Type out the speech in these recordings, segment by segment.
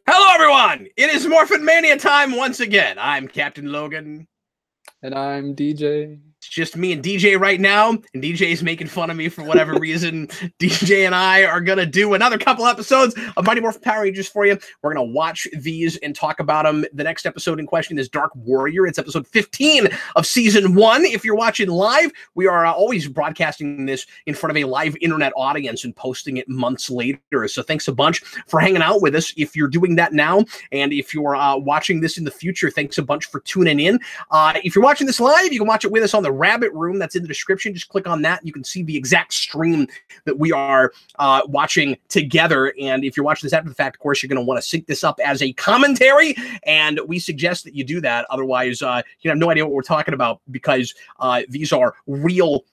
Hello, everyone! It is Morphin Mania time once again. I'm Captain Logan. And I'm DJ. It's just me and DJ right now, and DJ's making fun of me for whatever reason. DJ and I are going to do another couple episodes of Mighty Morphin Power Rangers for you. We're going to watch these and talk about them. The next episode in question is Dark Warrior. It's episode 15 of Season 1. If you're watching live, we are always broadcasting this in front of a live internet audience and posting it months later. So thanks a bunch for hanging out with us if you're doing that now. And if you're watching this in the future, thanks a bunch for tuning in. If you're watching this live, you can watch it with us on the Rabbit Room. That's in the description. Just click on that and you can see the exact stream that we are watching together. And if you're watching this after the fact, of course, you're going to want to sync this up as a commentary, and we suggest that you do that. Otherwise, you have no idea what we're talking about, because these are real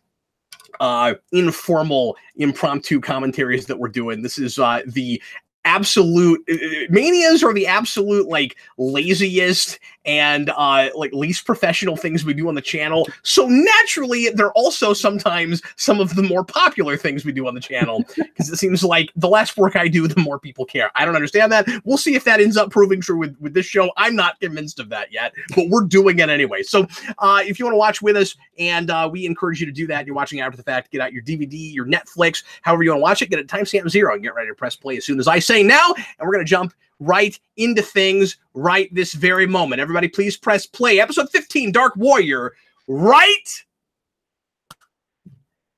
informal, impromptu commentaries that we're doing. This is the absolute manias are the absolute like laziest and like least professional things we do on the channel. So naturally, they're also sometimes some of the more popular things we do on the channel, because it seems like the less work I do, the more people care. I don't understand that. We'll see if that ends up proving true with this show. I'm not convinced of that yet, but we're doing it anyway. So if you want to watch with us, and we encourage you to do that, you're watching after the fact, get out your DVD, your Netflix, however you want to watch it, get it timestamp 0 and get ready to press play as soon as I say now, and we're going to jump right into things right this very moment. Everybody, please press play. Episode 15, Dark Warrior, right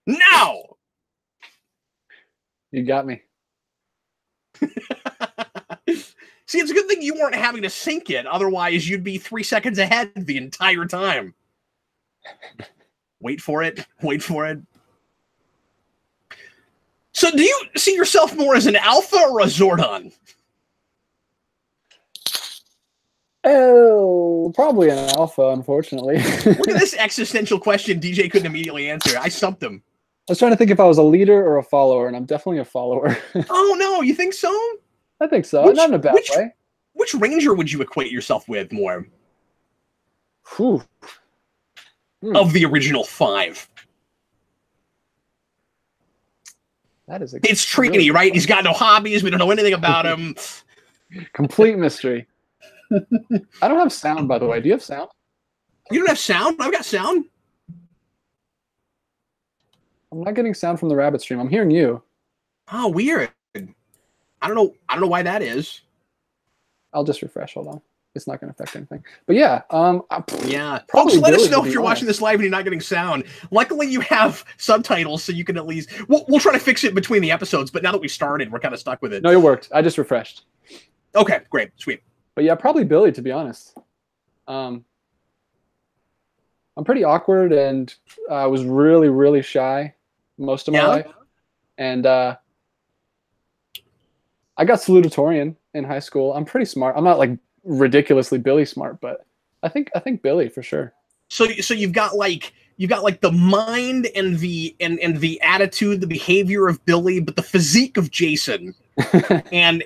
now. You got me. See, it's a good thing you weren't having to sync it. Otherwise, you'd be 3 seconds ahead the entire time. Wait for it. Wait for it. So do you see yourself more as an alpha or a Zordon? Oh, probably an alpha, unfortunately. Look at this existential question DJ couldn't immediately answer. I stumped him. I was trying to think if I was a leader or a follower, and I'm definitely a follower. Oh, no, you think so? I think so. Not in a bad way. Which ranger would you equate yourself with more? Whew. Of the original 5. That is it's Trini, really right? He's got no hobbies. We don't know anything about him. Complete mystery. I don't have sound, by the way. Do you have sound? You don't have sound? I've got sound. I'm not getting sound from the Rabbit stream. I'm hearing you. Oh, weird. I don't know why that is. I'll just refresh. Hold on. It's not going to affect anything. But yeah, yeah. Folks, let us know if you're watching this live and you're not getting sound. Luckily, you have subtitles, so you can at least. We'll try to fix it between the episodes. But now that we started, we're kind of stuck with it. No, it worked. I just refreshed. Okay, great, sweet. But yeah, probably Billy, to be honest. I'm pretty awkward, and I was really, really shy most of my life. And I got salutatorian in high school. I'm pretty smart. I'm not like ridiculously Billy smart, but I think Billy for sure. So you've got like the mind and the attitude, the behavior of Billy, but the physique of Jason, and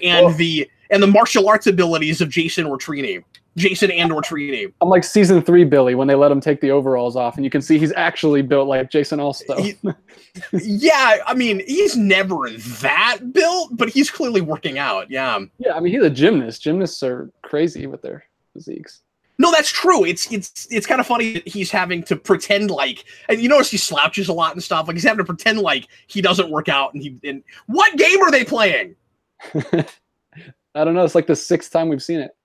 the martial arts abilities of Jason or Trini. Jason and or Trini. I'm like season 3 Billy when they let him take the overalls off, and you can see he's actually built like Jason also. Yeah, I mean, he's never that built, but he's clearly working out. Yeah. Yeah, I mean, he's a gymnast. Gymnasts are crazy with their physiques. No, that's true. It's kind of funny that he's having to pretend like, and you notice he slouches a lot and stuff. Like he's having to pretend like he doesn't work out. And what game are they playing? I don't know. It's like the 6th time we've seen it.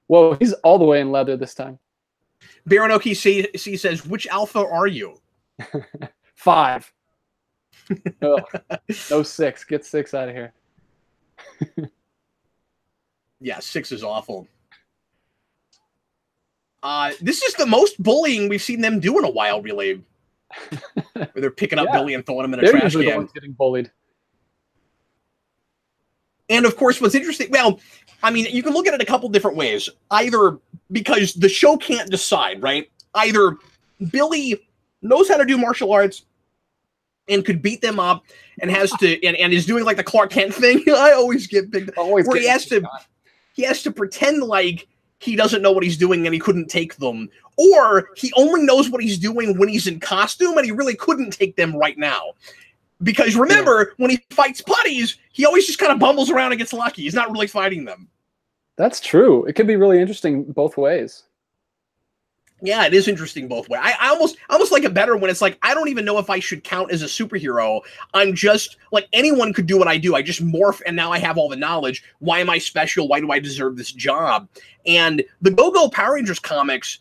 Whoa, he's all the way in leather this time. Baranoki C says, which alpha are you? 5. No 6. Get 6 out of here. Yeah, 6 is awful. This is the most bullying we've seen them do in a while, really. Where they're picking up Billy and throwing him in a trash can. The ones getting bullied. And of course, what's interesting, well, I mean, you can look at it a couple different ways. Either because the show can't decide, right? Either Billy knows how to do martial arts and could beat them up and has to and is doing like the Clark Kent thing. I always get big where he has to pretend like he doesn't know what he's doing and he couldn't take them. Or he only knows what he's doing when he's in costume and he really couldn't take them right now. Because remember, when he fights putties, he always just kind of bumbles around and gets lucky. He's not really fighting them. That's true. It could be really interesting both ways. Yeah, it is interesting both ways. I almost like it better when it's like, I don't even know if I should count as a superhero. I'm just like, anyone could do what I do. I just morph and now I have all the knowledge. Why am I special? Why do I deserve this job? And the Go-Go Power Rangers comics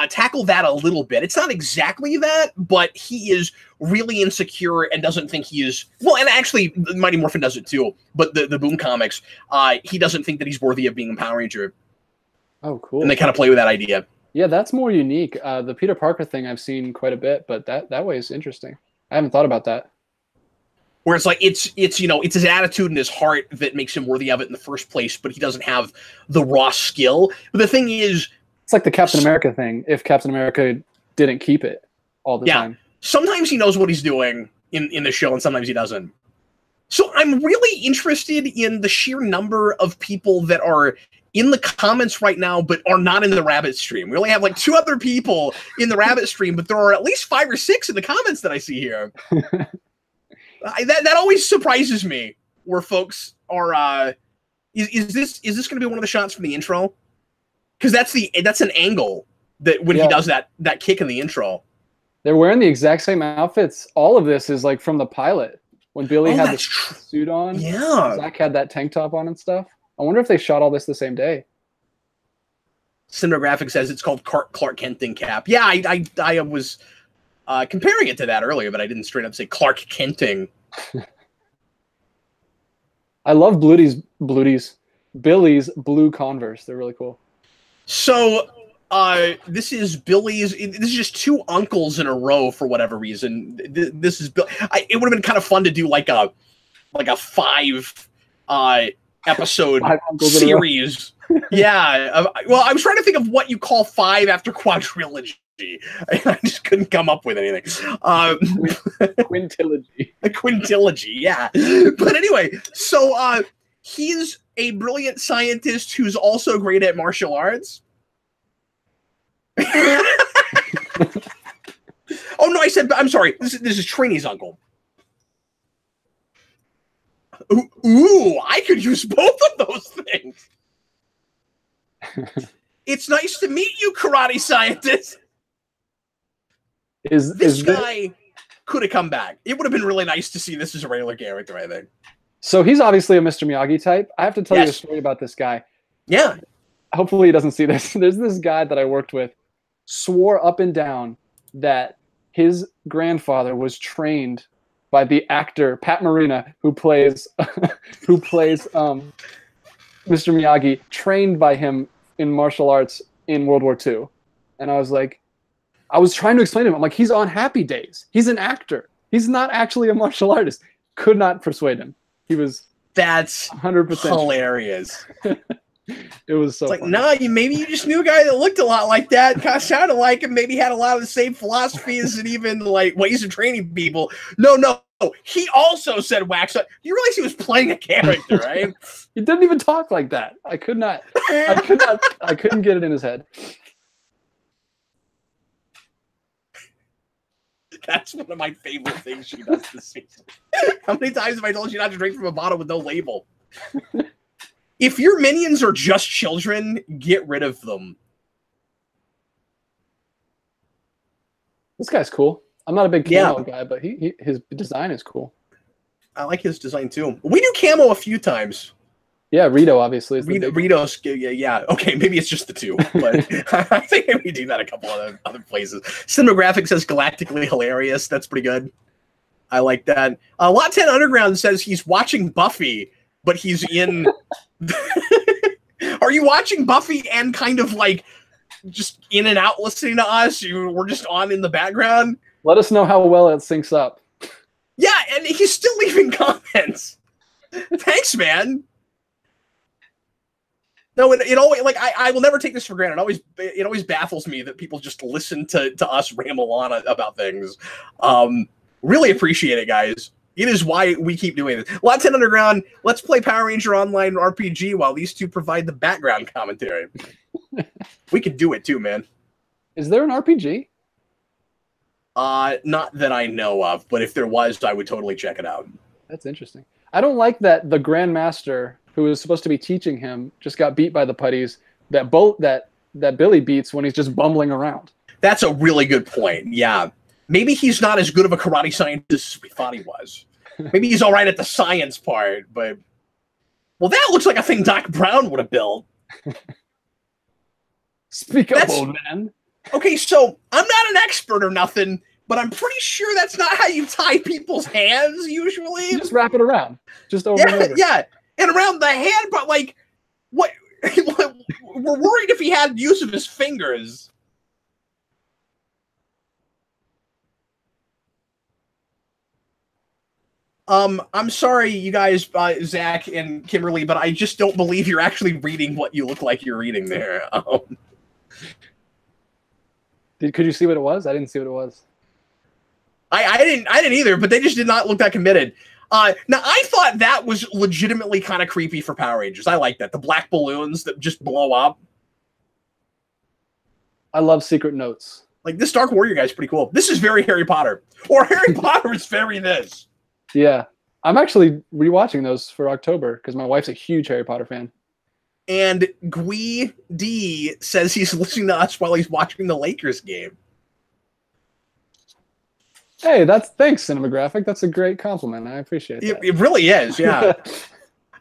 tackle that a little bit. It's not exactly that, but he is really insecure and doesn't think he is, well, and actually Mighty Morphin does it too, but the Boom comics, he doesn't think that he's worthy of being a Power Ranger. Oh, cool. And they kind of play with that idea. Yeah, that's more unique. The Peter Parker thing I've seen quite a bit, but that way is interesting. I haven't thought about that. Where it's like, it's his attitude and his heart that makes him worthy of it in the first place, but he doesn't have the raw skill. But the thing is, it's like the Captain America thing. If Captain America didn't keep it all the time. Sometimes he knows what he's doing in the show, and sometimes he doesn't. So I'm really interested in the sheer number of people that are in the comments right now, but are not in the Rabbit stream. We only have like 2 other people in the Rabbit stream, but there are at least 5 or 6 in the comments that I see here. That always surprises me, where folks are. Is this going to be one of the shots from the intro? Because that's an angle that when he does that kick in the intro. They're wearing the exact same outfits. All of this is like from the pilot when Billy had the suit on. Yeah, Zach had that tank top on and stuff. I wonder if they shot all this the same day. Cinematographic says it's called Clark Kenting Cap. Yeah, I was comparing it to that earlier, but I didn't straight up say Clark Kenting. I love Billy's blue Converse. They're really cool. So this is Billy's. This is just 2 uncles in a row for whatever reason. This is Bill. It would have been kind of fun to do like a 5 episode series. Yeah. Well, I was trying to think of what you call 5 after quadrilogy. I just couldn't come up with anything. Quintilogy. A quintilogy, yeah. But anyway, so he's a brilliant scientist who's also great at martial arts. Oh no, I'm sorry. This is Trini's uncle. Ooh, I could use both of those things. It's nice to meet you, karate scientist. This guy could have come back. It would have been really nice to see this as a regular character, I think. So he's obviously a Mr. Miyagi type. I have to tell you a story about this guy. Yeah. Hopefully he doesn't see this. There's this guy that I worked with, swore up and down that his grandfather was trained by the actor Pat Morita, who plays Mr. Miyagi, trained by him in martial arts in World War II. And I was like, I was trying to explain to him, I'm like, he's on Happy Days. He's an actor. He's not actually a martial artist. Could not persuade him. He was That's 100% hilarious. It was so it's like, funny. nah, maybe you just knew a guy that looked a lot like that, kind of sounded like him, maybe had a lot of the same philosophies and even like ways of training people. No. He also said wax. You realize he was playing a character, right? He didn't even talk like that. I couldn't get it in his head. That's one of my favorite things she does this season. How many times have I told you not to drink from a bottle with no label? If your minions are just children, get rid of them. This guy's cool. I'm not a big camo guy, but his design is cool. I like his design too. We do camo a few times. Yeah, Rito obviously. Rito's, yeah. Okay, maybe it's just the 2, but I think we do that a couple of other places. Cinematographic says galactically hilarious. That's pretty good. I like that. Lot 10 Underground says he's watching Buffy, but he's in. Are you watching Buffy and kind of like just in and out listening to us? We're just on in the background. Let us know how well it syncs up. Yeah, and he's still leaving comments. Thanks, man. No, it always, like, I will never take this for granted. It always baffles me that people just listen to us ramble on about things. Really appreciate it, guys. It is why we keep doing this. Lot 10 Underground, let's play Power Ranger Online RPG while these 2 provide the background commentary. We could do it too, man. Is there an RPG? Not that I know of, but if there was, I would totally check it out. That's interesting. I don't like that the Grandmaster who was supposed to be teaching him, just got beat by the putties that Billy beats when he's just bumbling around. That's a really good point. Yeah. Maybe he's not as good of a karate scientist as we thought he was. Maybe he's all right at the science part, but... Well, that looks like a thing Doc Brown would have built. Speak up, old man. Okay, so I'm not an expert or nothing, but I'm pretty sure that's not how you tie people's hands usually. You just wrap it around. Just over and over. Yeah, and around the hand, but like, what? We're worried if he had use of his fingers. I'm sorry, you guys, Zach and Kimberly, but I just don't believe you're actually reading what you look like you're reading there. Could you see what it was? I didn't see what it was. I didn't either, but they just did not look that committed. Now I thought that was legitimately kind of creepy for Power Rangers. I like that. The black balloons that just blow up. I love secret notes. Like this Dark Warrior guy's pretty cool. This is very Harry Potter. Or Harry Potter is very this. Yeah. I'm actually rewatching those for October because my wife's a huge Harry Potter fan. And Gui D says he's listening to us while he's watching the Lakers game. Hey, thanks, Cinematographic. That's a great compliment. I appreciate that. It really is, yeah.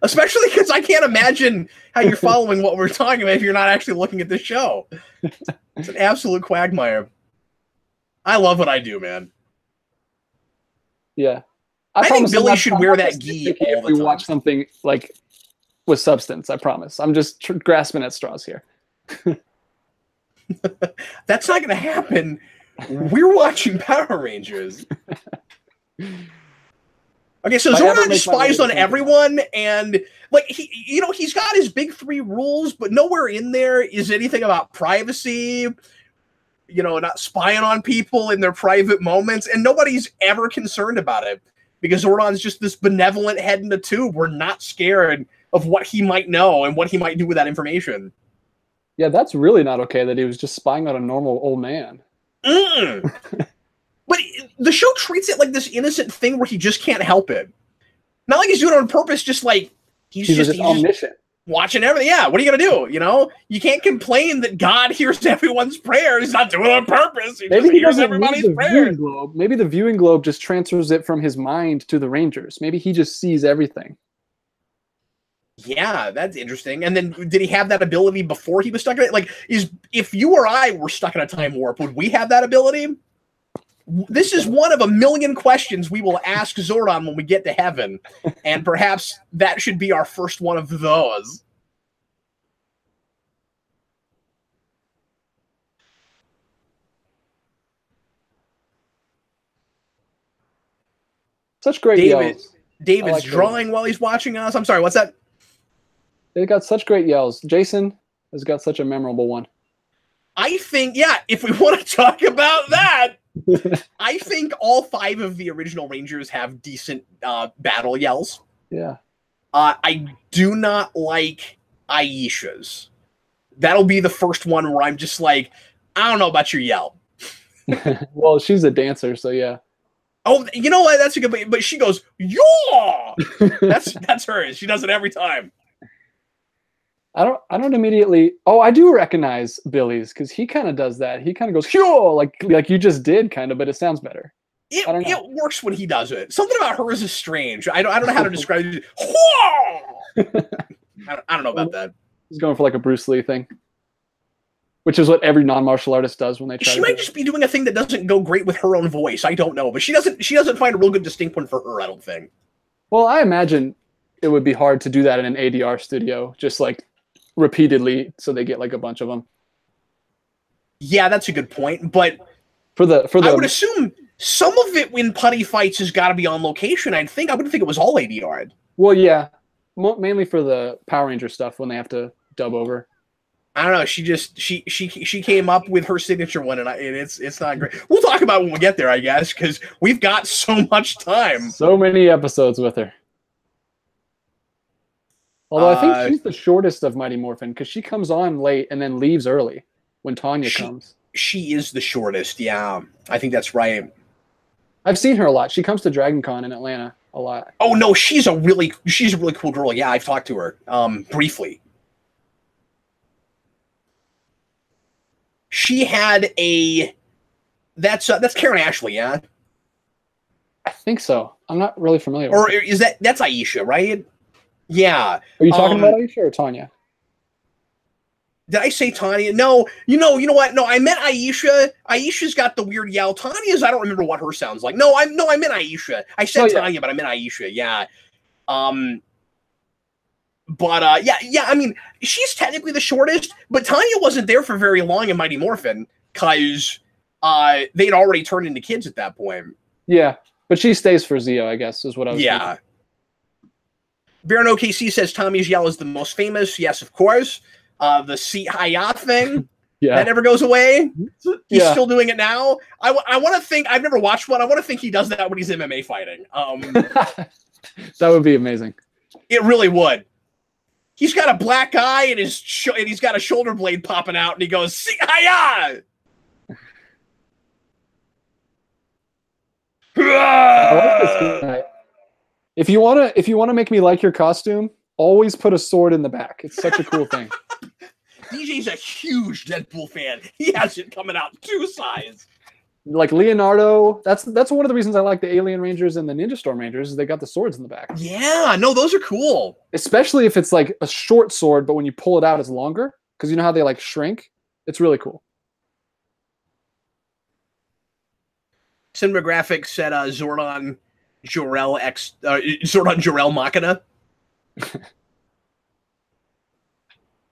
Especially because I can't imagine how you're following what we're talking about if you're not actually looking at the show. It's an absolute quagmire. I love what I do, man. Yeah. I think Billy should wear that gi all the time. If we watch something like with substance, I promise. I'm just grasping at straws here. That's not going to happen. We're watching Power Rangers. Okay, so Zordon just spies on everyone, and like he's got his big 3 rules, but nowhere in there is anything about privacy. Not spying on people in their private moments, and nobody's ever concerned about it. Because Zordon's just this benevolent head in the tube. We're not scared of what he might know and what he might do with that information. Yeah, that's really not okay that he was just spying on a normal old man. But the show treats it like this innocent thing where he just can't help it. Not like he's doing it on purpose, just like he's just omniscient. Watching everything. Yeah, what are you going to do? You can't complain that God hears everyone's prayers. He's not doing it on purpose. Maybe he hears everybody's prayers. Maybe the viewing globe just transfers it from his mind to the Rangers. Maybe he just sees everything. Yeah, that's interesting. And then did he have that ability before he was stuck in it? Like, if you or I were stuck in a time warp, would we have that ability? This is one of a million questions we will ask Zordon when we get to heaven, and perhaps that should be our first one of those. Such great yells. David's drawing while he's watching us. I'm sorry, what's that? They got such great yells. Jason has got such a memorable one. I think, yeah, if we want to talk about that, I think all 5 of the original Rangers have decent battle yells. Yeah. I do not like Aisha's. That'll be the first one where I'm just like, I don't know about your yell. Well, she's a dancer, so yeah. Oh, you know what? That's a good. But she goes, "Yaw!" That's hers. She does it every time. I don't immediately. Oh, I do recognize Billy's because he kind of does that. He kind of goes, "Yaw!" like you just did, kind of, but it sounds better. It works when he does it. Something about hers is strange. I don't know how to describe it. I don't know about that. He's going for like a Bruce Lee thing, which is what every non-martial artist does when they try. She might just be doing a thing that doesn't go great with her own voice. I don't know, but she doesn't find a real good distinct one for her. I don't think. Well, I imagine it would be hard to do that in an ADR studio, just like repeatedly, so they get like a bunch of them. Yeah, that's a good point. But for the I would assume some of it in putty fights has got to be on location. I wouldn't think it was all ADR. Well, yeah, mainly for the Power Ranger stuff when they have to dub over. I don't know. She came up with her signature one, and it's not great. We'll talk about it when we get there, I guess, because we've got so much time. So many episodes with her. Although I think she's the shortest of Mighty Morphin because she comes on late and then leaves early when Tanya comes. She is the shortest. Yeah, I think that's right. I've seen her a lot. She comes to Dragon Con in Atlanta. a lot. Oh no, she's a really cool girl. Yeah, I've talked to her briefly. She had a that's Karen Ashley, yeah. I think so. I'm not really familiar with Or is that's Aisha, right? Yeah. Are you talking about Aisha or Tanya? Did I say Tanya? No, you know what? No, I meant Aisha. Aisha's got the weird yell. Tanya's, I don't remember what her sounds like. I meant Aisha. I said Tanya, but I meant Aisha. Yeah. Yeah. I mean, she's technically the shortest, but Tanya wasn't there for very long in Mighty Morphin because they'd already turned into kids at that point. Yeah, but she stays for Zio, I guess, is what I was thinking. Yeah. Baron OKC says Tommy's yell is the most famous. Yes, of course. The seat Hayat thing, that never goes away. He's still doing it now. I want to think, I've never watched one. I want to think he does that when he's MMA fighting. That would be amazing. It really would. He's got a black eye and he's got a shoulder blade popping out, and he goes, "See, hiya!" If you wanna make me like your costume, always put a sword in the back. It's such a cool thing. DJ's a huge Deadpool fan. He has it coming out 2 sides. Like Leonardo, that's one of the reasons I like the Alien Rangers and the Ninja Storm Rangers is they got the swords in the back. Yeah, no, those are cool. Especially if it's like a short sword, but when you pull it out, it's longer. Because you know how they like shrink? It's really cool. Cinematographics said Zordon Jor-El Machina.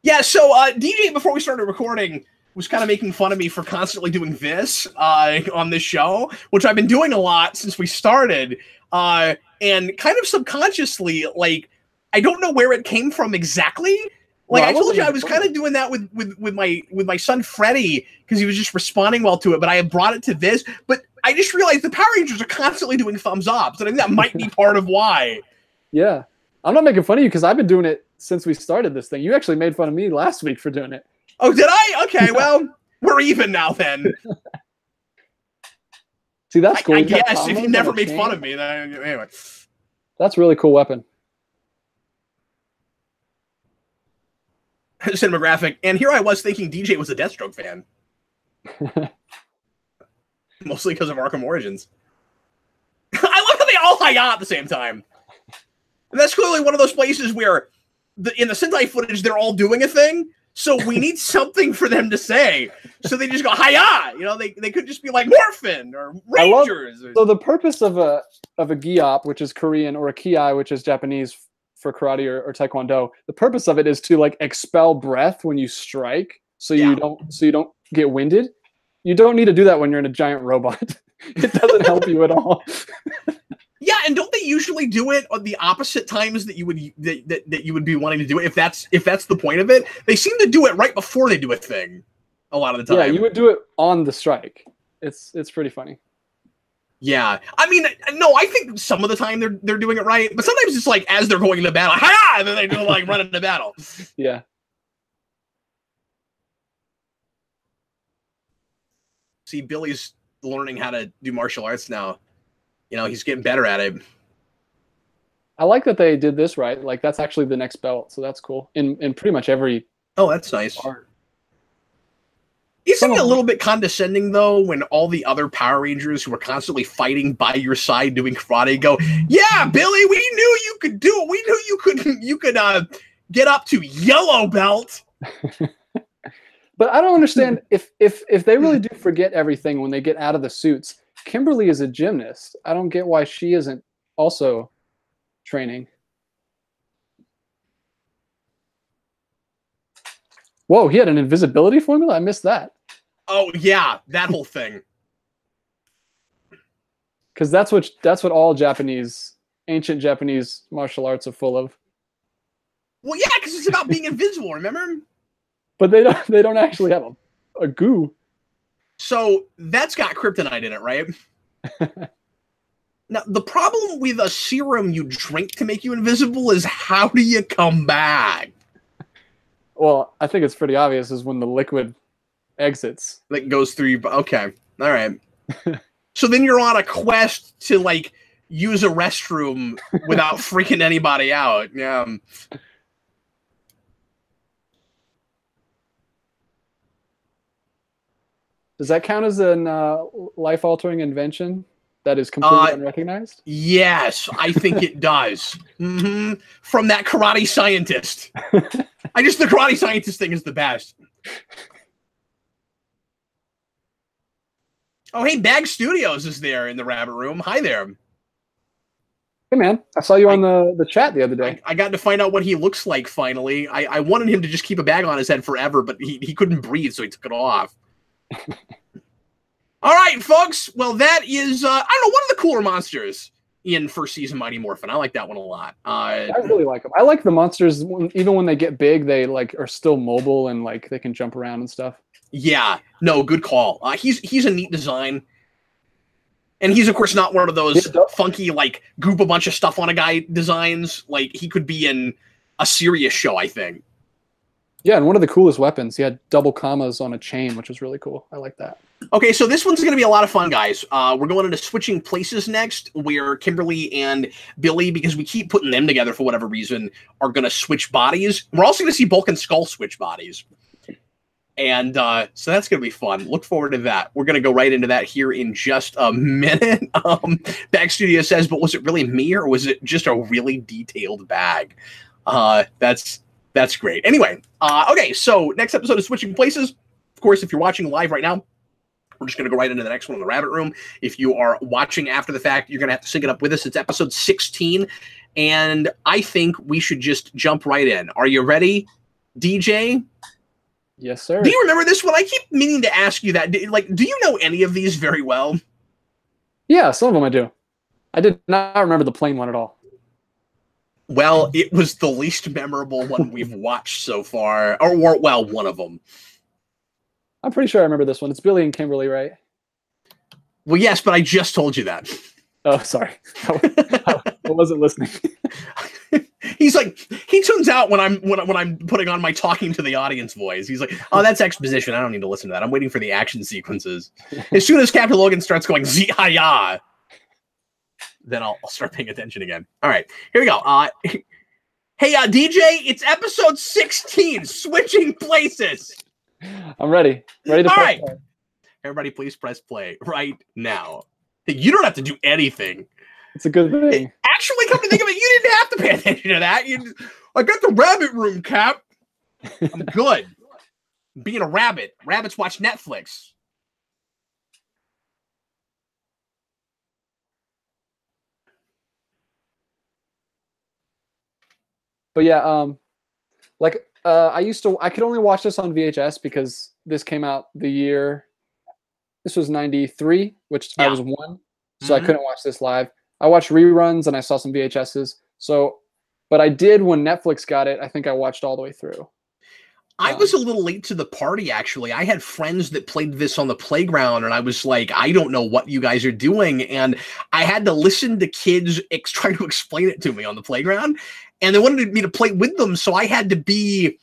Yeah, so DJ, before we started recording, was kind of making fun of me for constantly doing this on this show, which I've been doing a lot since we started, and kind of subconsciously, like, I don't know where it came from exactly. Like, I told you, I was kind of doing that with my son Freddie because he was just responding well to it, but I had brought it to this. But I just realized the Power Rangers are constantly doing thumbs ups, and I think that might be part of why. Yeah. I'm not making fun of you because I've been doing it since we started this thing. You actually made fun of me last week for doing it. Oh, did I? Okay, well, we're even now then. See, that's cool. I guess if you never made fun of me, then anyway. That's a really cool weapon. Cinematographic, and here I was thinking DJ was a Deathstroke fan. Mostly because of Arkham Origins. I love how they all hi-ya at the same time. And that's clearly one of those places where in the Sentai footage, they're all doing a thing. So we need something for them to say. So they just go, hi-ya! You know, they could just be like Morphin or Rangers. So the purpose of a giop, which is Korean, or a kiai, which is Japanese for karate or taekwondo, the purpose of it is to like expel breath when you strike, so you don't get winded. You don't need to do that when you're in a giant robot. It doesn't help you at all. Yeah, and don't they usually do it on the opposite times that you would that you would be wanting to do it? If that's the point of it, they seem to do it right before they do a thing. A lot of the time, yeah, you would do it on the strike. It's pretty funny. Yeah, I mean, no, I think some of the time they're doing it right, but sometimes it's like as they're going into battle, hi-ya! And then they do like run into battle. Yeah. See, Billy's learning how to do martial arts now. You know, he's getting better at it. I like that they did this right. Like, that's actually the next belt, so that's cool. In pretty much every... Oh, that's nice. Isn't it a little bit condescending, though, when all the other Power Rangers who are constantly fighting by your side doing karate go, yeah, Billy, we knew you could do it. We knew you could get up to yellow belt. But I don't understand if they really do forget everything when they get out of the suits. Kimberly is a gymnast. I don't get why she isn't also training. Whoa, he had an invisibility formula? I missed that. Oh, yeah, that whole thing. Because that's what all ancient Japanese martial arts are full of. Well, yeah, because it's about being invisible, remember? But they don't actually have a goo. So that's got kryptonite in it, right? Now, the problem with a serum you drink to make you invisible is how do you come back? Well, I think it's pretty obvious is when the liquid exits. That goes through you. Okay. All right. So then you're on a quest to, like, use a restroom without freaking anybody out. Yeah. Does that count as a life-altering invention that is completely unrecognized? Yes, I think it does. From that karate scientist. The karate scientist thing is the best. Oh, hey, Bag Studios is there in the rabbit room. Hi there. Hey, man. I saw you on the chat the other day. I got to find out what he looks like finally. I wanted him to just keep a bag on his head forever, but he couldn't breathe, so he took it off. All right, folks. Well, that is, I don't know, one of the cooler monsters in first season Mighty Morphin. I like that one a lot. I really like them. I like the monsters, even when they get big, they like are still mobile and like they can jump around and stuff. Yeah, no, good call. He's a neat design. And he's, of course, not one of those funky, like, group a bunch of stuff on a guy designs. Like, he could be in a serious show, I think. Yeah, and one of the coolest weapons. He had double commas on a chain, which was really cool. I like that. Okay, so this one's going to be a lot of fun, guys. We're going into switching places next, where Kimberly and Billy, because we keep putting them together for whatever reason, are going to switch bodies. We're also going to see Bulk and Skull switch bodies. And so that's going to be fun. Look forward to that. We're going to go right into that here in just a minute. Bag Studio says, but was it really me or was it just a really detailed bag? That's great. Anyway, okay, so next episode is Switching Places. Of course, if you're watching live right now, we're just going to go right into the next one in the rabbit room. If you are watching after the fact, you're going to have to sync it up with us. It's episode 16, and I think we should just jump right in. Are you ready, DJ? Yes, sir. Do you remember this one? I keep meaning to ask you that. Do you know any of these very well? Yeah, some of them I do. I did not remember the plane one at all. Well, it was the least memorable one we've watched so far. Or, well, one of them. I'm pretty sure I remember this one. It's Billy and Kimberly, right? Well, yes, but I just told you that. Oh, sorry. I wasn't listening. He's like, he tunes out when I'm putting on my talking to the audience voice. He's like, oh, that's exposition. I don't need to listen to that. I'm waiting for the action sequences. As soon as Captain Logan starts going Z-hi-ya, then I'll start paying attention again. All right, here we go. Hey, DJ, it's episode 16, Switching Places. I'm ready. Ready to press play. Everybody, please press play right now. Hey, you don't have to do anything. It's a good thing. Actually, come to think of it, you didn't have to pay attention to that. I got the rabbit room, Cap. I'm good. Being a rabbit. Rabbits watch Netflix. But yeah, I could only watch this on VHS because this came out the year. This was 93, which I was 1, so I couldn't watch this live. I watched reruns and I saw some VHSs. So, but I did when Netflix got it. I think I watched all the way through. I was a little late to the party, actually. I had friends that played this on the playground, and I was like, I don't know what you guys are doing. And I had to listen to kids trying to explain it to me on the playground, and they wanted me to play with them, so I had to be...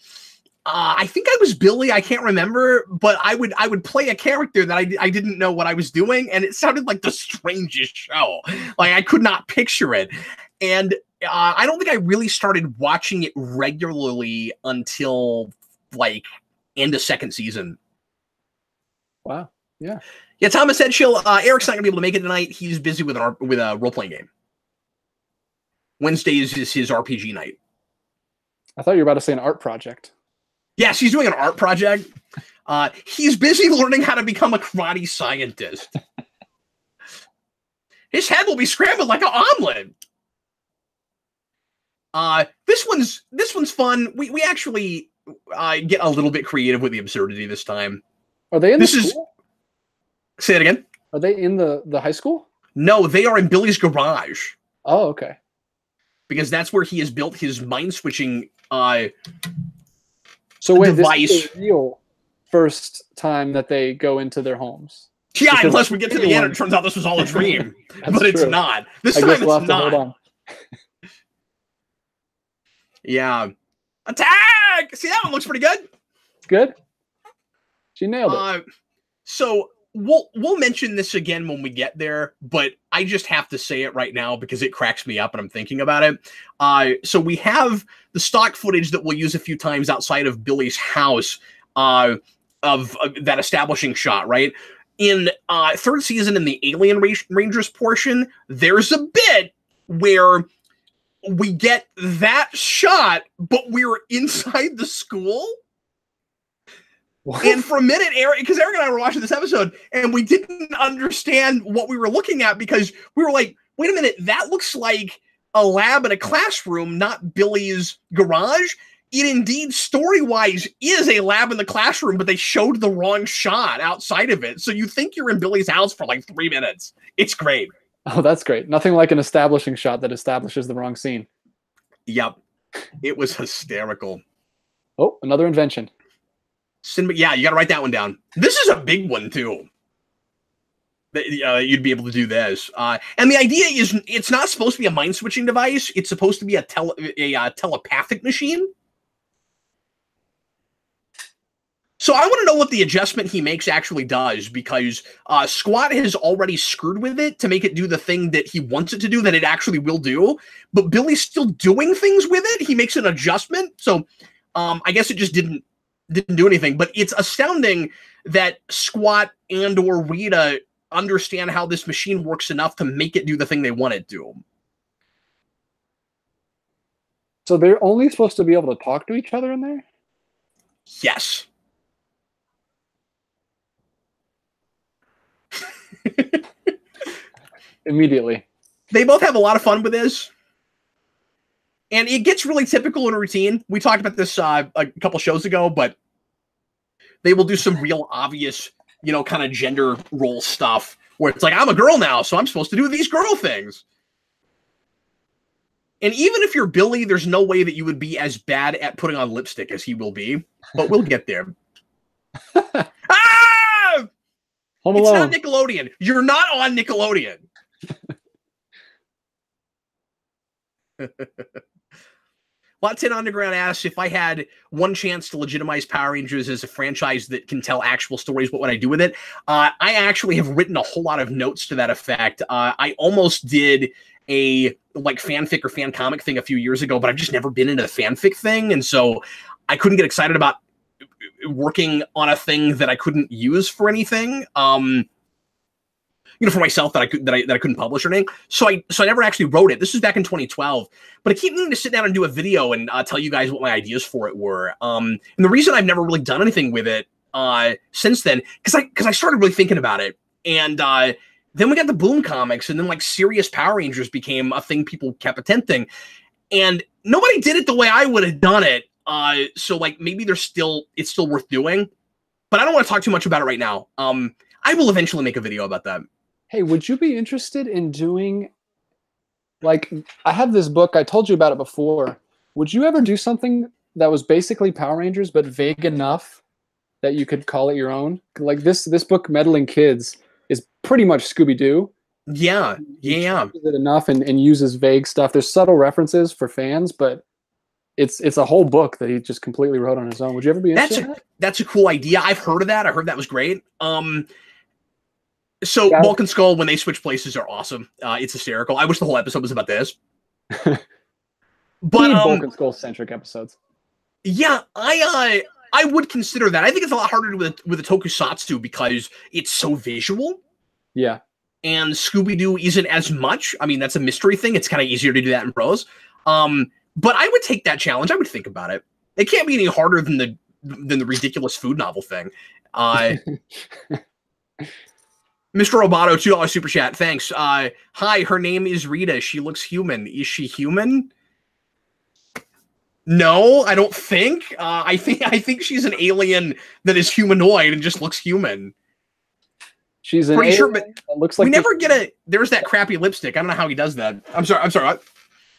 I think I was Billy. I can't remember, but I would play a character that I didn't know what I was doing, and it sounded like the strangest show. Like, I could not picture it. And I don't think I really started watching it regularly until, like, end of second season. Wow. Yeah. Yeah, Thomas said, Eric's not going to be able to make it tonight. He's busy with a role-playing game. Wednesdays is his RPG night. I thought you were about to say an art project. Yes, he's doing an art project. He's busy learning how to become a karate scientist. His head will be scrambled like an omelet. This one's fun. We actually get a little bit creative with the absurdity this time. Are they in the school? Say it again. Are they in the high school? No, they are in Billy's garage. Oh, okay. Because that's where he has built his mind switching so wait, device. This is the real first time that they go into their homes. Yeah, because unless we get to the end and it turns out this was all a dream. But it's not. This time it's not. Hold on. Yeah. Attack! See, that one looks pretty good. Good. She nailed it. So we'll mention this again when we get there, but I just have to say it right now because it cracks me up and I'm thinking about it. So we have the stock footage that we'll use a few times outside of Billy's house of that establishing shot, right? In third season, in the Alien Rangers portion, there's a bit where we get that shot, but we're inside the school. What? And for a minute, Eric, because Eric and I were watching this episode, and we didn't understand what we were looking at because we were like, wait a minute, that looks like a lab in a classroom, not Billy's garage. It indeed, story-wise, is a lab in the classroom, but they showed the wrong shot outside of it. So you think you're in Billy's house for like 3 minutes. It's great. Oh, that's great. Nothing like an establishing shot that establishes the wrong scene. Yep. It was hysterical. Oh, another invention. Yeah, you got to write that one down. This is a big one, too. You'd be able to do this. And the idea is it's not supposed to be a mind-switching device. It's supposed to be a telepathic machine. So I want to know what the adjustment he makes actually does, because Squat has already screwed with it to make it do the thing that he wants it to do, that it actually will do. But Billy's still doing things with it. He makes an adjustment. So I guess it just didn't do anything. But it's astounding that Squat and or Rita understand how this machine works enough to make it do the thing they want it to. So they're only supposed to be able to talk to each other in there? Yes. Immediately. They both have a lot of fun with this. And it gets really typical in a routine. We talked about this a couple shows ago, but they will do some real obvious, kind of gender role stuff where it's like, I'm a girl now, so I'm supposed to do these girl things. And even if you're Billy, there's no way that you would be as bad at putting on lipstick as he will be. But we'll get there. Ah! Home It's Alone. not Nickelodeon. You're not on Nickelodeon. Latin Underground asks, if I had one chance to legitimize Power Rangers as a franchise that can tell actual stories, what would I do with it? I actually have written a whole lot of notes to that effect. I almost did a fanfic or fan comic thing a few years ago, but I've just never been into the fanfic thing. And so I couldn't get excited about working on a thing that I couldn't use for anything. For myself that I couldn't publish or anything. So I never actually wrote it. This was back in 2012, but I keep needing to sit down and do a video and tell you guys what my ideas for it were. And the reason I've never really done anything with it since then, because I started really thinking about it, and then we got the Boom comics, and then serious Power Rangers became a thing people kept attempting, and nobody did it the way I would have done it. So maybe it's still worth doing, but I don't want to talk too much about it right now. I will eventually make a video about that. Hey, would you be interested in doing, I have this book, I told you about it before. Would you ever do something that was basically Power Rangers, but vague enough that you could call it your own? This book, Meddling Kids, is pretty much Scooby-Doo. Yeah. It enough and uses vague stuff. There's subtle references for fans, but it's a whole book that he just completely wrote on his own. Would you ever be interested in that? That's a cool idea. I've heard of that. I heard that was great. So yeah. Bulk and Skull, when they switch places, are awesome. It's hysterical. I wish the whole episode was about this. But Bulk and Skull centric episodes. Yeah, I would consider that. I think it's a lot harder with the tokusatsu because it's so visual. Yeah. And Scooby-Doo isn't as much. I mean, that's a mystery thing. It's kind of easier to do that in prose. But I would take that challenge. I would think about it. It can't be any harder than the ridiculous food novel thing. Mr. Roboto, $2 super chat. Thanks. Hi, her name is Rita. She looks human. Is she human? No, I don't think. I think she's an alien that is humanoid and just looks human. She's an pretty alien sure, but that looks like we never get a. There's that crappy lipstick. I don't know how he does that. I'm sorry. What?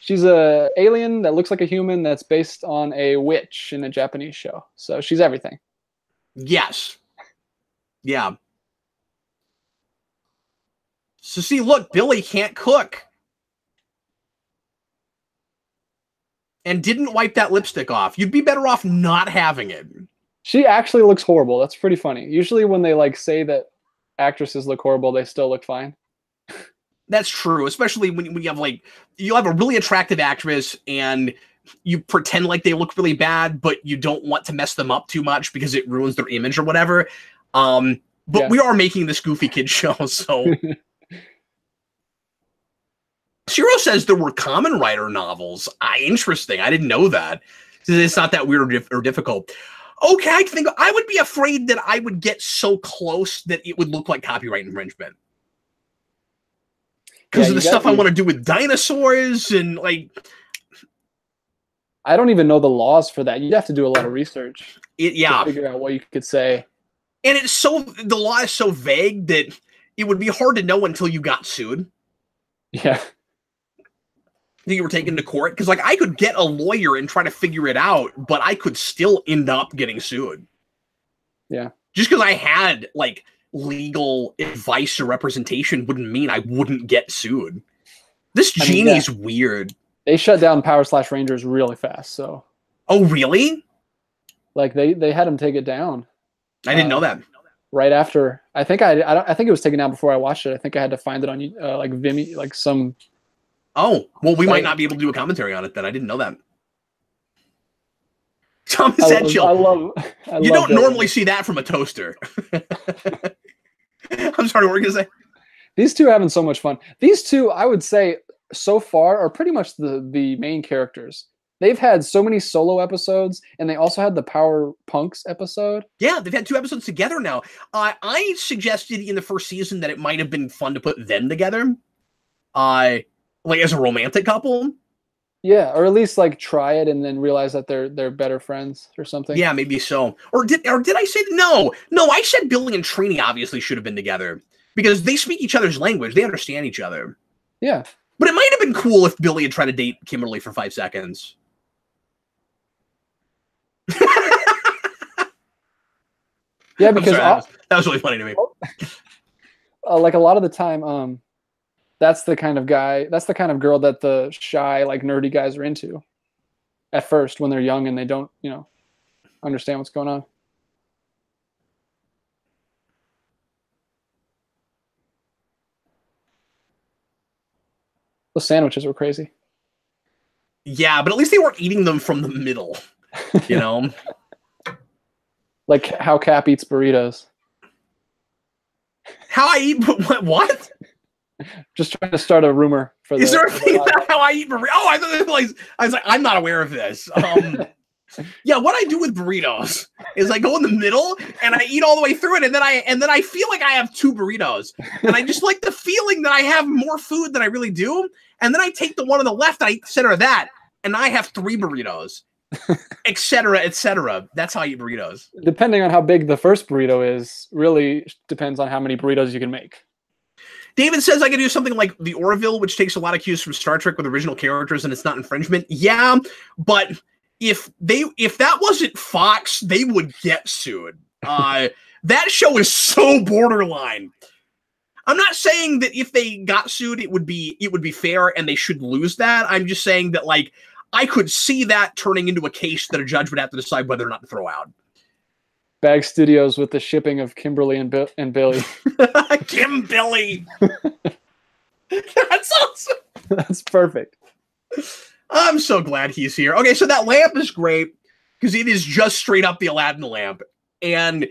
She's a alien that looks like a human that's based on a witch in a Japanese show. So she's everything. Yes. Yeah. So see, look, Billy can't cook. And didn't wipe that lipstick off. You'd be better off not having it. She actually looks horrible. That's pretty funny. Usually when they say that actresses look horrible, they still look fine. That's true, especially when you have like you have a really attractive actress and you pretend like they look really bad, but you don't want to mess them up too much because it ruins their image or whatever. But we are making this Goofy Kid show, so. Shiro says there were Kamen Rider novels. Interesting. I didn't know that. It's not that weird or difficult. Okay, I would be afraid that I would get so close that it would look like copyright infringement. Because of the stuff I want to do with dinosaurs and like. I don't even know the laws for that. You'd have to do a lot of research. To figure out what you could say. And the law is so vague that it would be hard to know until you got sued. Yeah. That you were taken to court, because like I could get a lawyer and try to figure it out, but I could still end up getting sued. Yeah. Just because I had like legal advice or representation wouldn't mean I wouldn't get sued. This genie's weird. They shut down Power Slash Rangers really fast, so. Oh really? Like they had him take it down. I didn't know that. Right after, I think it was taken down before I watched it. I think I had to find it on like Vimeo, like some. Oh, well, we might not be able to do a commentary on it then. I didn't know that. Tom Sedgel. You don't normally see that from a toaster. I'm sorry, what were you going to say? These two are having so much fun. These two, I would say, so far, are pretty much the main characters. They've had so many solo episodes, and they also had the Power Punks episode. Yeah, they've had 2 episodes together now. I suggested in the first season that it might have been fun to put them together. Like as a romantic couple. Yeah, or at least like try it and then realize that they're better friends or something. Yeah, maybe so. Or did I say no? No, I said Billy and Trini obviously should have been together because they speak each other's language. They understand each other. Yeah. But it might have been cool if Billy had tried to date Kimberly for 5 seconds. Yeah, because that was really funny to me. Like a lot of the time, that's the kind of girl that the shy, like nerdy guys are into at first when they're young and they don't, understand what's going on. Those sandwiches were crazy. Yeah, but at least they weren't eating them from the middle, Like how Cap eats burritos. How I eat what? Just trying to start a rumor for Is there a thing about how I eat burritos? Oh, I was like, I'm not aware of this. Yeah, what I do with burritos is I go in the middle and I eat all the way through it, and then I feel like I have 2 burritos, and I just like the feeling that I have more food than I really do, and then I take the one on the left, I eat the center of that, and I have 3 burritos, etc., etc. That's how I eat burritos. Depending on how big the first burrito is, really depends on how many burritos you can make. David says I could do something like the Orville, which takes a lot of cues from Star Trek with original characters, and it's not infringement. Yeah, but if that wasn't Fox, they would get sued. That show is so borderline. I'm not saying that if they got sued, it would be fair and they should lose that. I'm just saying that like I could see that turning into a case that a judge would have to decide whether or not to throw out. Bag Studios with the shipping of Kimberly and Billy. Kim Billy. That's awesome. That's perfect. I'm so glad he's here. Okay, so that lamp is great because it is just straight up the Aladdin lamp. And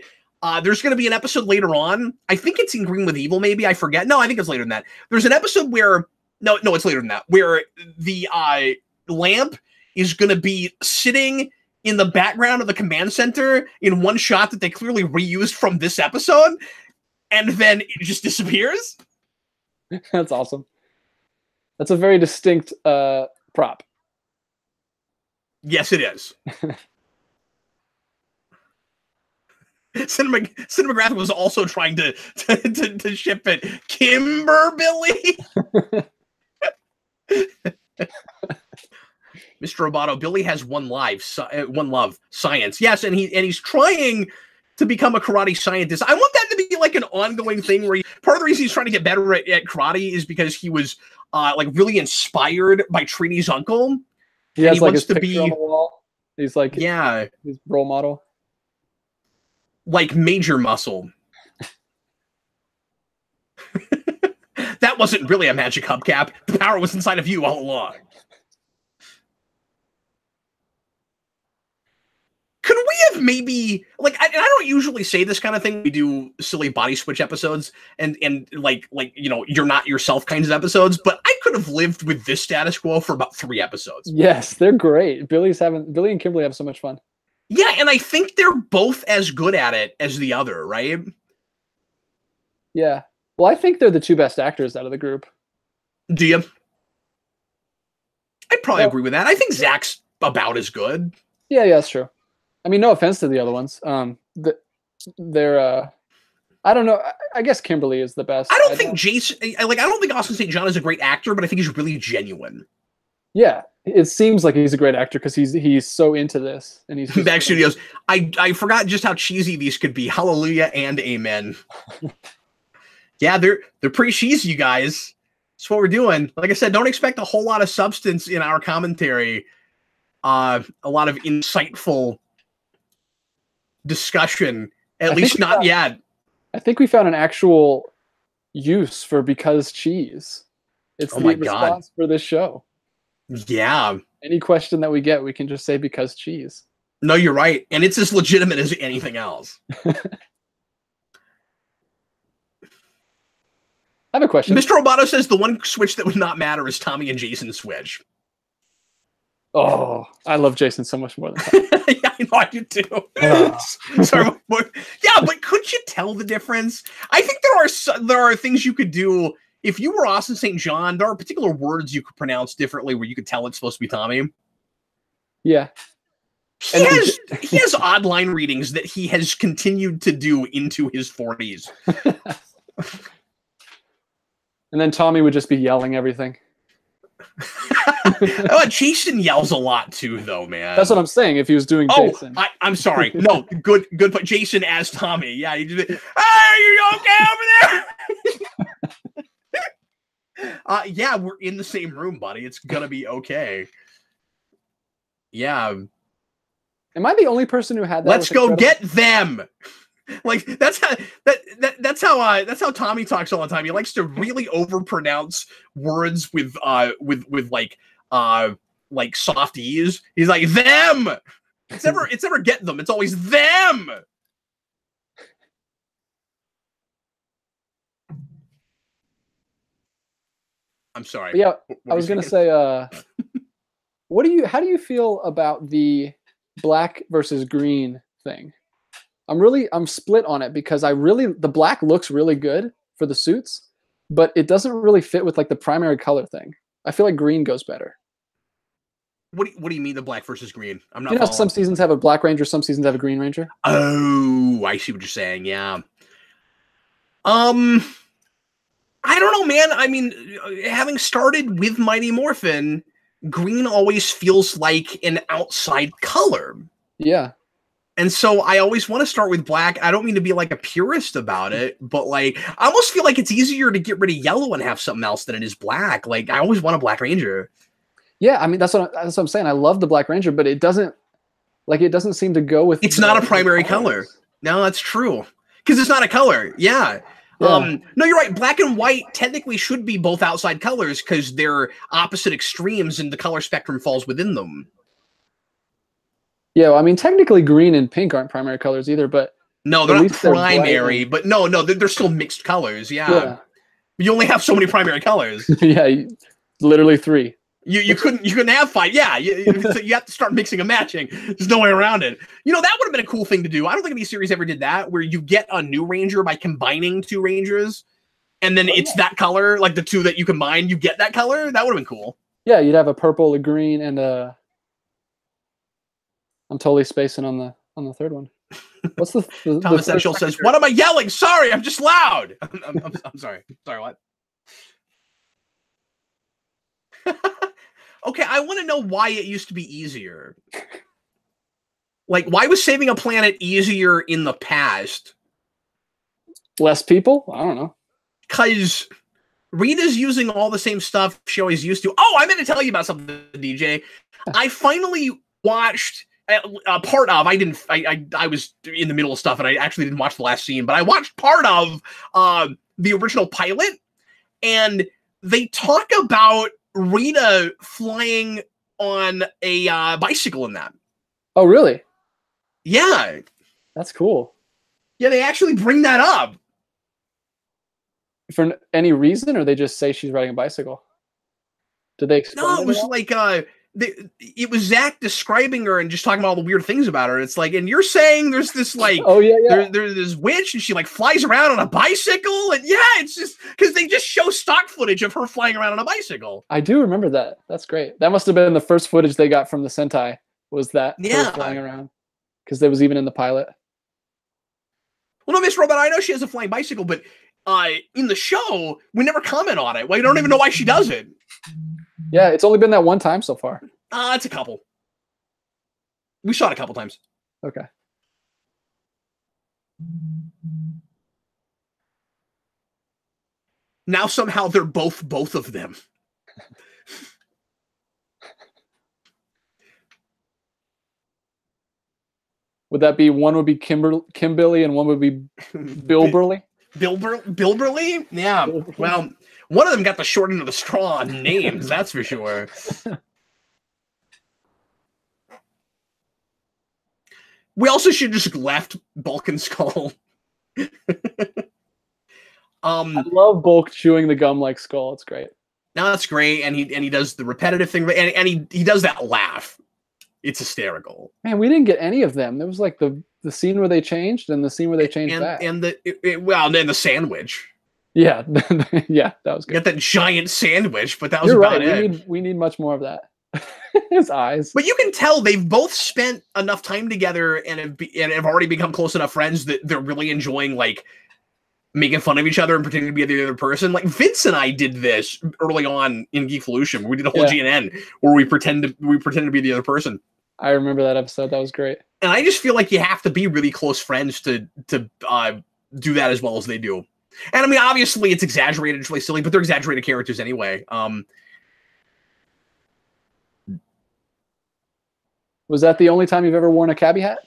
there's going to be an episode later on. I think it's in Green with Evil, maybe. I forget. No, I think it's later than that. There's an episode where... No, it's later than that. Where the lamp is going to be sitting in the background of the command center in one shot that they clearly reused from this episode. And then it just disappears. That's awesome. That's a very distinct prop. Yes, it is. Cinematographic was also trying to ship it. Kimberbilly. Mr. Roboto, Billy has one love, science. Yes, and he's trying to become a karate scientist. I want that to be like an ongoing thing where part of the reason he's trying to get better at karate is because he was like really inspired by Trini's uncle. He has like his picture on the wall. He's like his role model. Like Major Muscle. wasn't really a magic hubcap. The power was inside of you all along. Could we have maybe, like, I don't usually say this kind of thing. We do silly body switch episodes and like you're not yourself kinds of episodes, but I could have lived with this status quo for about 3 episodes. Yes, they're great. Billy and Kimberly have so much fun. Yeah, and I think they're both as good at it as the other, right? Yeah. Well, I think they're the 2 best actors out of the group. Do you? I'd probably agree with that. I think Zach's about as good. Yeah, that's true. I mean, no offense to the other ones. They're I don't know. I guess Kimberly is the best. I don't think Jason, I don't think Austin St. John is a great actor, but I think he's really genuine. Yeah, it seems like he's a great actor because he's so into this, and he's Back Studios. I forgot just how cheesy these could be. Hallelujah and amen. Yeah, they're pretty cheesy, you guys. That's what we're doing. Like I said, don't expect a whole lot of substance in our commentary. A lot of insightful discussion, at least not yet. I think we found an actual use for because cheese. It's the response for this show. Yeah. Any question that we get, we can just say because cheese. No, you're right. And it's as legitimate as anything else. I have a question. Mr. Roboto says the one switch that would not matter is Tommy and Jason's switch. Oh, I love Jason so much more than that. Yeah, I know I do too. Sorry, yeah, but could you tell the difference? I think there are things you could do if you were Austin St. John. There are particular words you could pronounce differently where you could tell it's supposed to be Tommy. Yeah, he has odd line readings that he has continued to do into his 40s. And then Tommy would just be yelling everything. Jason yells a lot too, though, man. That's what I'm saying. If he was doing Jason, I'm sorry. No, good. But Jason as Tommy, yeah. He just, hey, are you okay over there? Yeah, we're in the same room, buddy. It's gonna be okay. Yeah. Am I the only person who had that? Let's go get them. Like that's how Tommy talks all the time. He likes to really overpronounce words with soft E's. He's like them. It's never get them. It's always them. I'm sorry. Yeah, I was gonna say, how do you feel about the black versus green thing? I'm split on it because the black looks really good for the suits, but it doesn't really fit with like the primary color thing. I feel like green goes better. What do you mean the black versus green? I'm not. You know, some seasons have a black ranger, some seasons have a green ranger. Oh, I see what you're saying. Yeah. I don't know, man. I mean, having started with Mighty Morphin, green always feels like an outside color. Yeah. And so I always want to start with black. I don't mean to be like a purist about it, but like I almost feel like it's easier to get rid of yellow and have something else than it is black. Like I always want a black ranger. Yeah, I mean that's what I'm saying. I love the black ranger, but it doesn't seem to go with. It's not a primary color. No, that's true because it's not a color. Yeah. No, you're right. Black and white technically should be both outside colors because they're opposite extremes and the color spectrum falls within them. Yeah, well, I mean, technically green and pink aren't primary colors either, but no, they're not primary, but no, they're still mixed colors. Yeah. You only have so many primary colors. Yeah, literally 3. You couldn't have 5. Yeah, you have to start mixing and matching. There's no way around it. You know, that would have been a cool thing to do. I don't think any series ever did that, where you get a new ranger by combining 2 rangers, and then it's that color, like the 2 that you combine, you get that color. That would have been cool. Yeah, you'd have a purple, a green, and a. I'm totally spacing on the third one. What's the Thomas Etchell says, "What am I yelling? Sorry, I'm just loud." I'm sorry. Sorry, what? Okay, I want to know why it used to be easier. Like, why was saving a planet easier in the past? Less people? I don't know. Because Rita's using all the same stuff she always used to. Oh, I meant to tell you about something, DJ. I finally watched part of. I was in the middle of stuff, and I actually didn't watch the last scene, but I watched part of the original pilot. and they talk about Rita flying on a bicycle in that. Oh, really? Yeah. That's cool. Yeah, they actually bring that up. For any reason, or they just say she's riding a bicycle? Did they explain No, it was all? like it was Zach describing her and just talking about all the weird things about her. It's like, and you're saying there's this like, oh yeah, there's this witch and she like flies around on a bicycle, and yeah, it's just because they just show stock footage of her flying around on a bicyel. I do remember that. That's great. That must have been the first footage they got from the Sentai. Was that her flying around? Because there was even in the pilot. Well, no, Miss Robot, I know she has a flying bicycle, but in the show we never comment on it. Well, you don't even know why she does it. Yeah, it's only been that one time so far. It's a couple. We saw it a couple times. Okay. Now somehow they're both of them. Would that be one would be Kimberly and one would be Bilberly? Bilberly? Yeah. Bilberly. Well, one of them got the short end of the straw on names, that's for sure. We also should just left Bulk and Skull. I love Bulk chewing the gum like Skull. It's great. No, that's great, and he does the repetitive thing, and he does that laugh. It's hysterical. Man, we didn't get any of them. There was like the scene where they changed and the scene where they changed back. And then the sandwich. Yeah, yeah, that was good. You got that giant sandwich, but that was about it. We need much more of that. His eyes. But you can tell they've both spent enough time together and have already become close enough friends that they're really enjoying like making fun of each other and pretending to be the other person. Like Vince and I did this early on in Geekvolution. We did a whole GNN where we pretended to be the other person. I remember that episode. That was great. And I just feel like you have to be really close friends to do that as well as they do. And I mean, obviously it's exaggerated, it's really silly, but they're exaggerated characters anyway. Was that the only time you've ever worn a cabbie hat?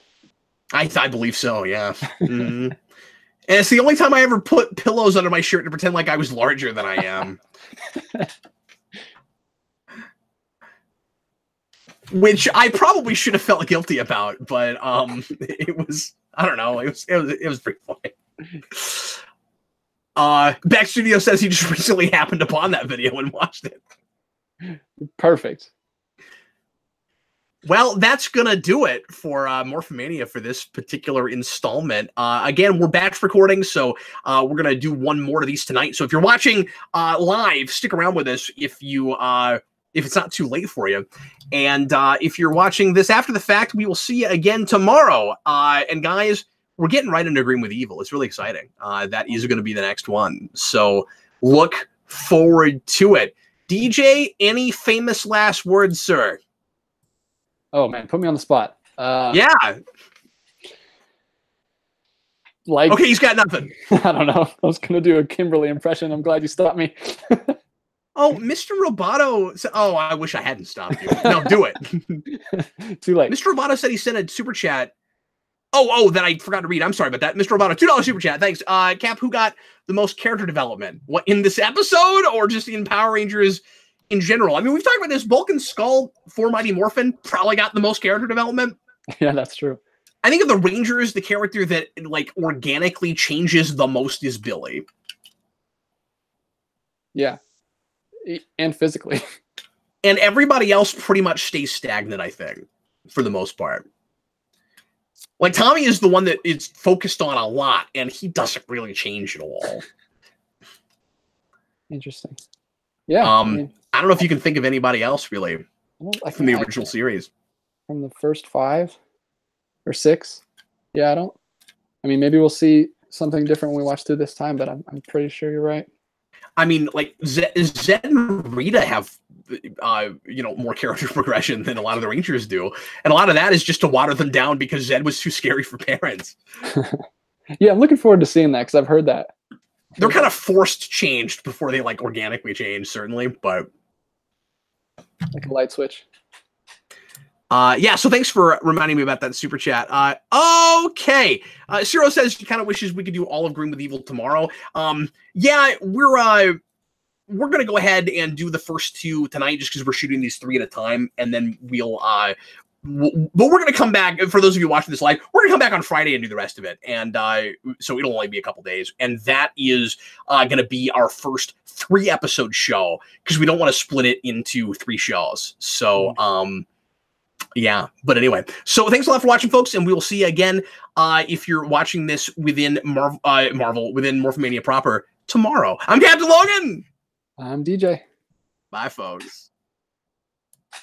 I believe so, yeah. Mm-hmm. And it's the only time I ever put pillows under my shirt to pretend like I was larger than I am. Which I probably should have felt guilty about, but it was, I don't know, it was pretty funny. Back Studio says he just recently happened upon that video and watched it. Perfect. Well, that's going to do it for Morphin Mania for this particular installment. Again, we're batch recording, so we're going to do one more of these tonight. So if you're watching live, stick around with us if it's not too late for you. And if you're watching this after the fact, we will see you again tomorrow. And guys, we're getting right into Agreeing with Evil. It's really exciting. That is going to be the next one. So look forward to it. DJ, any famous last words, sir? Oh, man, put me on the spot. Yeah. Like, okay, he's got nothing. I don't know. I was going to do a Kimberly impression. I'm glad you stopped me. Oh, Mr. Roboto. Oh, I wish I hadn't stopped you. No, do it. Too late. Mr. Roboto said he sent a super chat. Oh, that I forgot to read. I'm sorry about that. Mr. Roboto, $2 super chat. Thanks. Cap, who got the most character development? What, in this episode or just in Power Rangers in general? I mean, we've talked about this. Bulk and Skull for Mighty Morphin probably got the most character development. Yeah, that's true. I think of the Rangers, the character that like organically changes the most is Billy. Yeah. And physically. And everybody else pretty much stays stagnant, I think, for the most part. Like, Tommy is the one that is focused on a lot, and he doesn't really change at all. Interesting. Yeah. I don't know if you can think of anybody else, really, from the original series. From the first 5 or 6? Yeah, I don't. I mean, maybe we'll see something different when we watch through this time, but I'm pretty sure you're right. I mean, like, Zed and Rita have, more character progression than a lot of the Rangers do. And a lot of that is just to water them down because Zed was too scary for parents. Yeah, I'm looking forward to seeing that because I've heard that. They're kind of forced changed before they, like, organically change, certainly, but... Like a light switch. Yeah, so thanks for reminding me about that super chat. Okay. Ciro says he kind of wishes we could do all of Green with Evil tomorrow. Yeah, we're we're going to go ahead and do the first 2 tonight just because we're shooting these 3 at a time. And then we'll, but we're going to come back. For those of you watching this live, we're going to come back on Friday and do the rest of it. And so it'll only be a couple days. And that is going to be our first 3-episode show because we don't want to split it into 3 shows. So, yeah, but anyway, so thanks a lot for watching, folks, and we will see you again if you're watching this within Marvel, within Morphin Mania proper tomorrow. I'm Captain Logan. I'm DJ. Bye, folks.